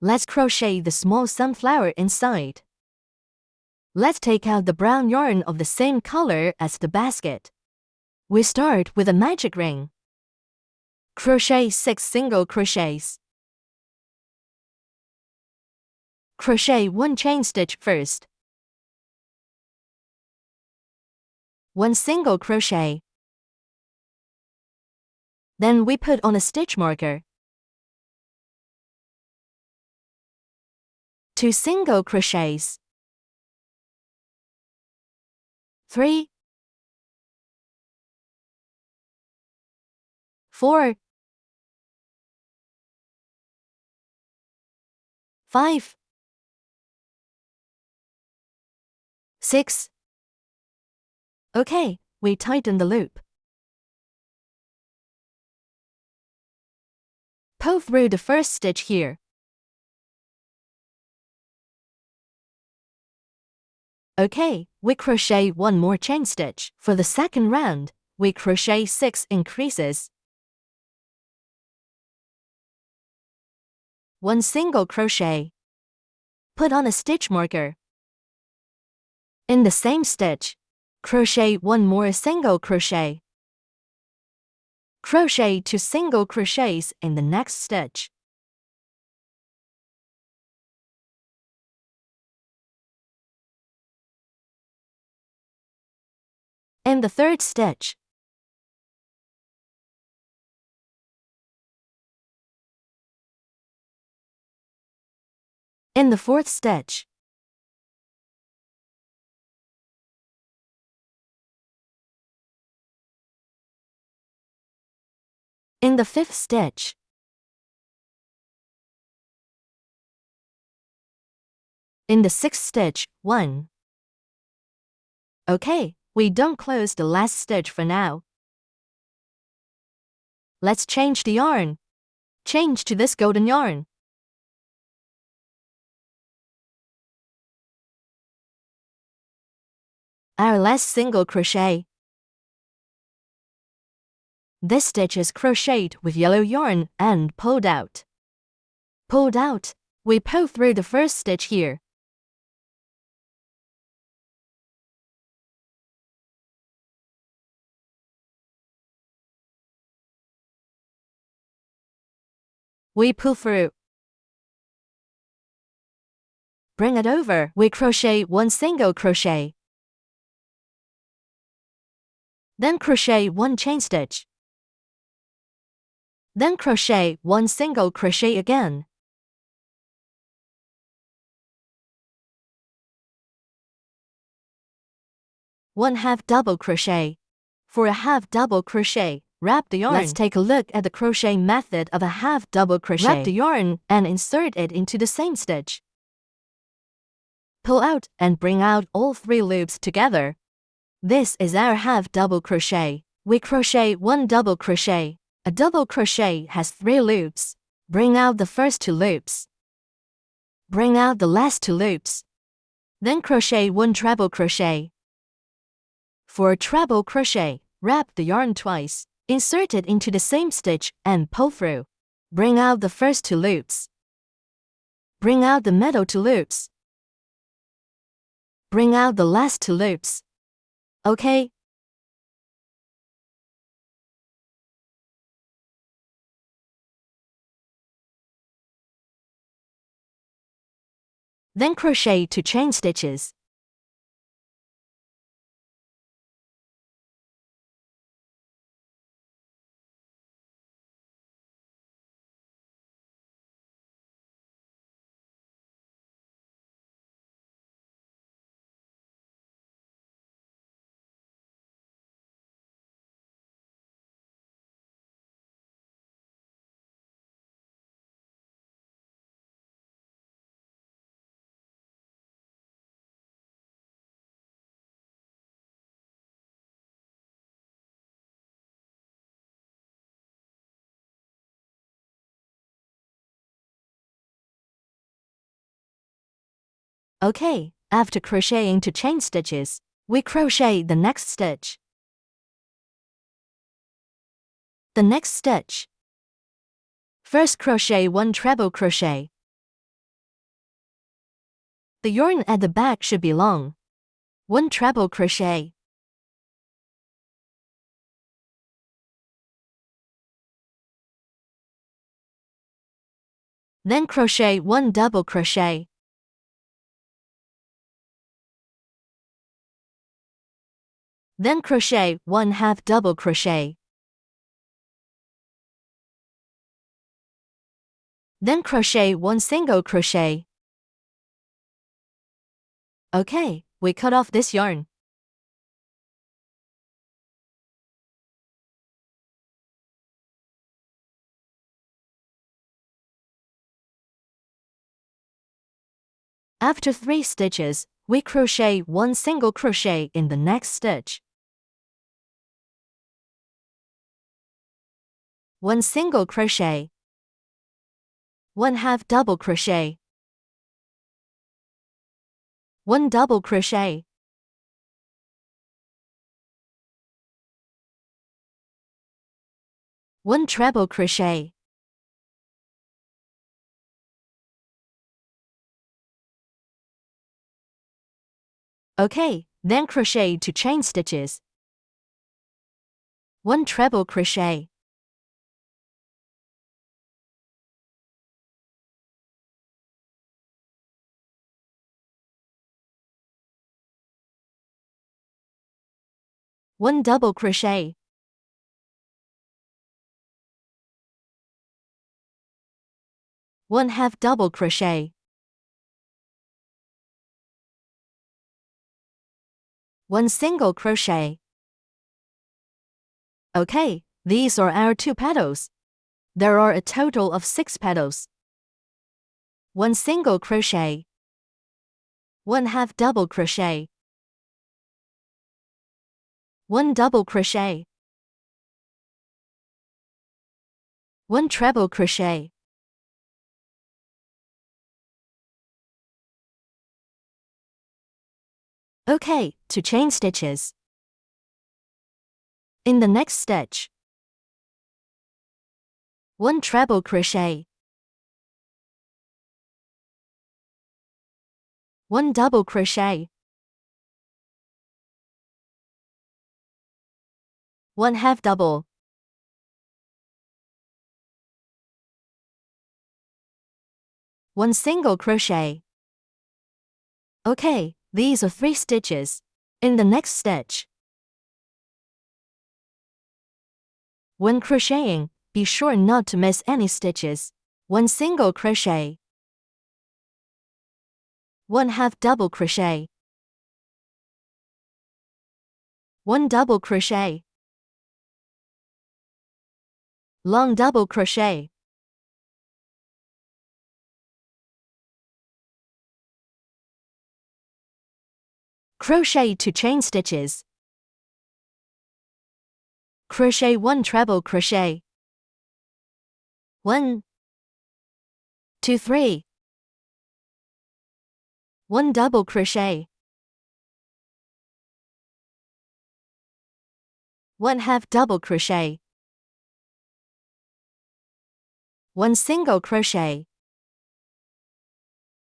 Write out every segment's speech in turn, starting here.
Let's crochet the small sunflower inside. Let's take out the brown yarn of the same color as the basket. We start with a magic ring. Crochet 6 single crochets. Crochet 1 chain stitch first. 1 single crochet. Then we put on a stitch marker. 2 single crochets. 3, 4, 5, 6. Okay, we tighten the loop. Pull through the first stitch here. Okay, we crochet 1 more chain stitch. For the second round, we crochet 6 increases. 1 single crochet. Put on a stitch marker. In the same stitch, crochet 1 more single crochet. Crochet 2 single crochets in the next stitch. In the third stitch, in the fourth stitch, in the fifth stitch, in the sixth stitch, 1. Okay, we don't close the last stitch for now. Let's change the yarn. Change to this golden yarn. Our last single crochet. This stitch is crocheted with yellow yarn and pulled out. Pulled out, we pull through the first stitch here. We pull through. Bring it over. We crochet 1 single crochet. Then crochet 1 chain stitch. Then crochet 1 single crochet again. One half double crochet. For a half double crochet, wrap the yarn. Let's take a look at the crochet method of a half double crochet. Wrap the yarn and insert it into the same stitch. Pull out and bring out all 3 loops together. This is our half double crochet. We crochet 1 double crochet. A double crochet has 3 loops. Bring out the first 2 loops. Bring out the last 2 loops. Then crochet 1 treble crochet. For a treble crochet, wrap the yarn twice. Insert it into the same stitch and pull through. Bring out the first 2 loops. Bring out the middle 2 loops. Bring out the last 2 loops. Okay? Then crochet 2 chain stitches. Okay, after crocheting 2 chain stitches, we crochet the next stitch. The next stitch. First crochet 1 treble crochet. The yarn at the back should be long. 1 treble crochet. Then crochet 1 double crochet. Then crochet 1 half double crochet. Then crochet 1 single crochet. Okay, we cut off this yarn. After 3 stitches, we crochet 1 single crochet in the next stitch. 1 single crochet. 1 half double crochet. 1 double crochet. 1 treble crochet. Okay, then crochet 2 chain stitches. 1 treble crochet. 1 double crochet. 1 half double crochet. 1 single crochet. Okay, these are our 2 petals. There are a total of 6 petals. 1 single crochet. 1 half double crochet. 1 double crochet. 1 treble crochet. Okay, 2 chain stitches. In the next stitch, 1 treble crochet. 1 double crochet. 1 half double. 1 single crochet. Okay, these are 3 stitches. In the next stitch, when crocheting, be sure not to miss any stitches. 1 single crochet. 1 half double crochet. 1 double crochet. Long double crochet. Crochet 2 chain stitches. Crochet 1 treble crochet. 1, 2, 3. 1 double crochet. 1 half double crochet. 1 single crochet.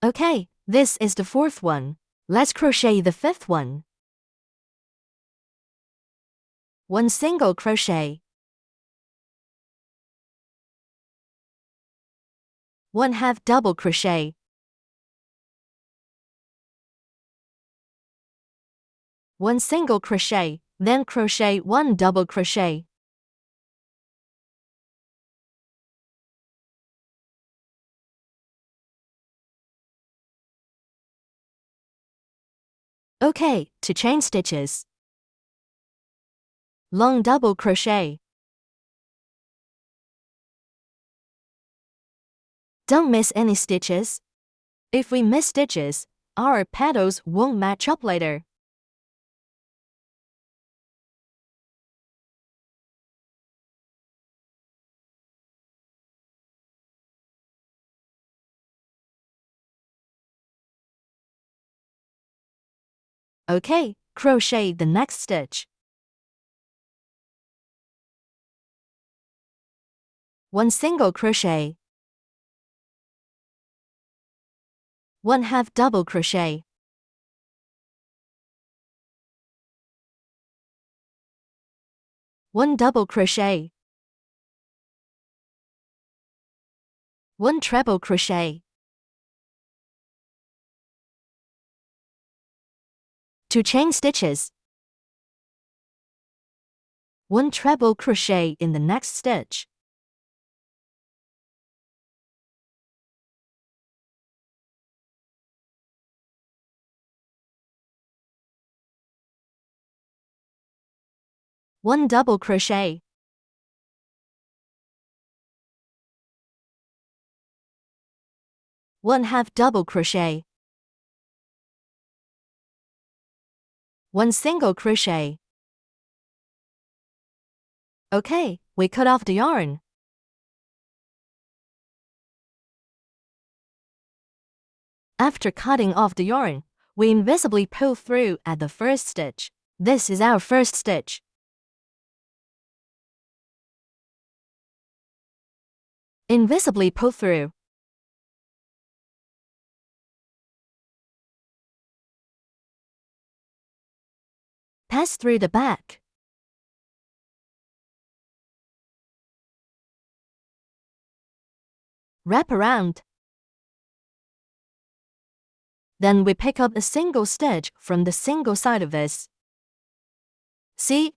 Okay, this is the 4th one. Let's crochet the 5th one. 1 single crochet. 1 half double crochet. 1 single crochet, then crochet 1 double crochet. Okay, 2 chain stitches. Long double crochet. Don't miss any stitches. If we miss stitches, our petals won't match up later. Okay, crochet the next stitch. 1 single crochet. 1 half double crochet, 1 double crochet, 1 treble crochet, 2 chain stitches, 1 treble crochet in the next stitch, 1 double crochet, 1 half double crochet, 1 single crochet. Okay, we cut off the yarn. After cutting off the yarn, we invisibly pull through at the first stitch. This is our first stitch. Invisibly pull through. Pass through the back. Wrap around. Then we pick up a single stitch from the single side of this. See?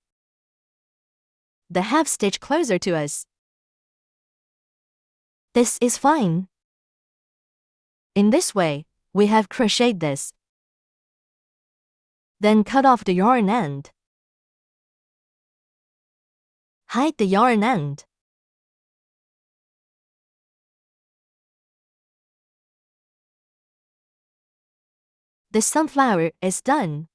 The half stitch closer to us. This is fine. In this way, we have crocheted this. Then cut off the yarn end. Hide the yarn end. The sunflower is done.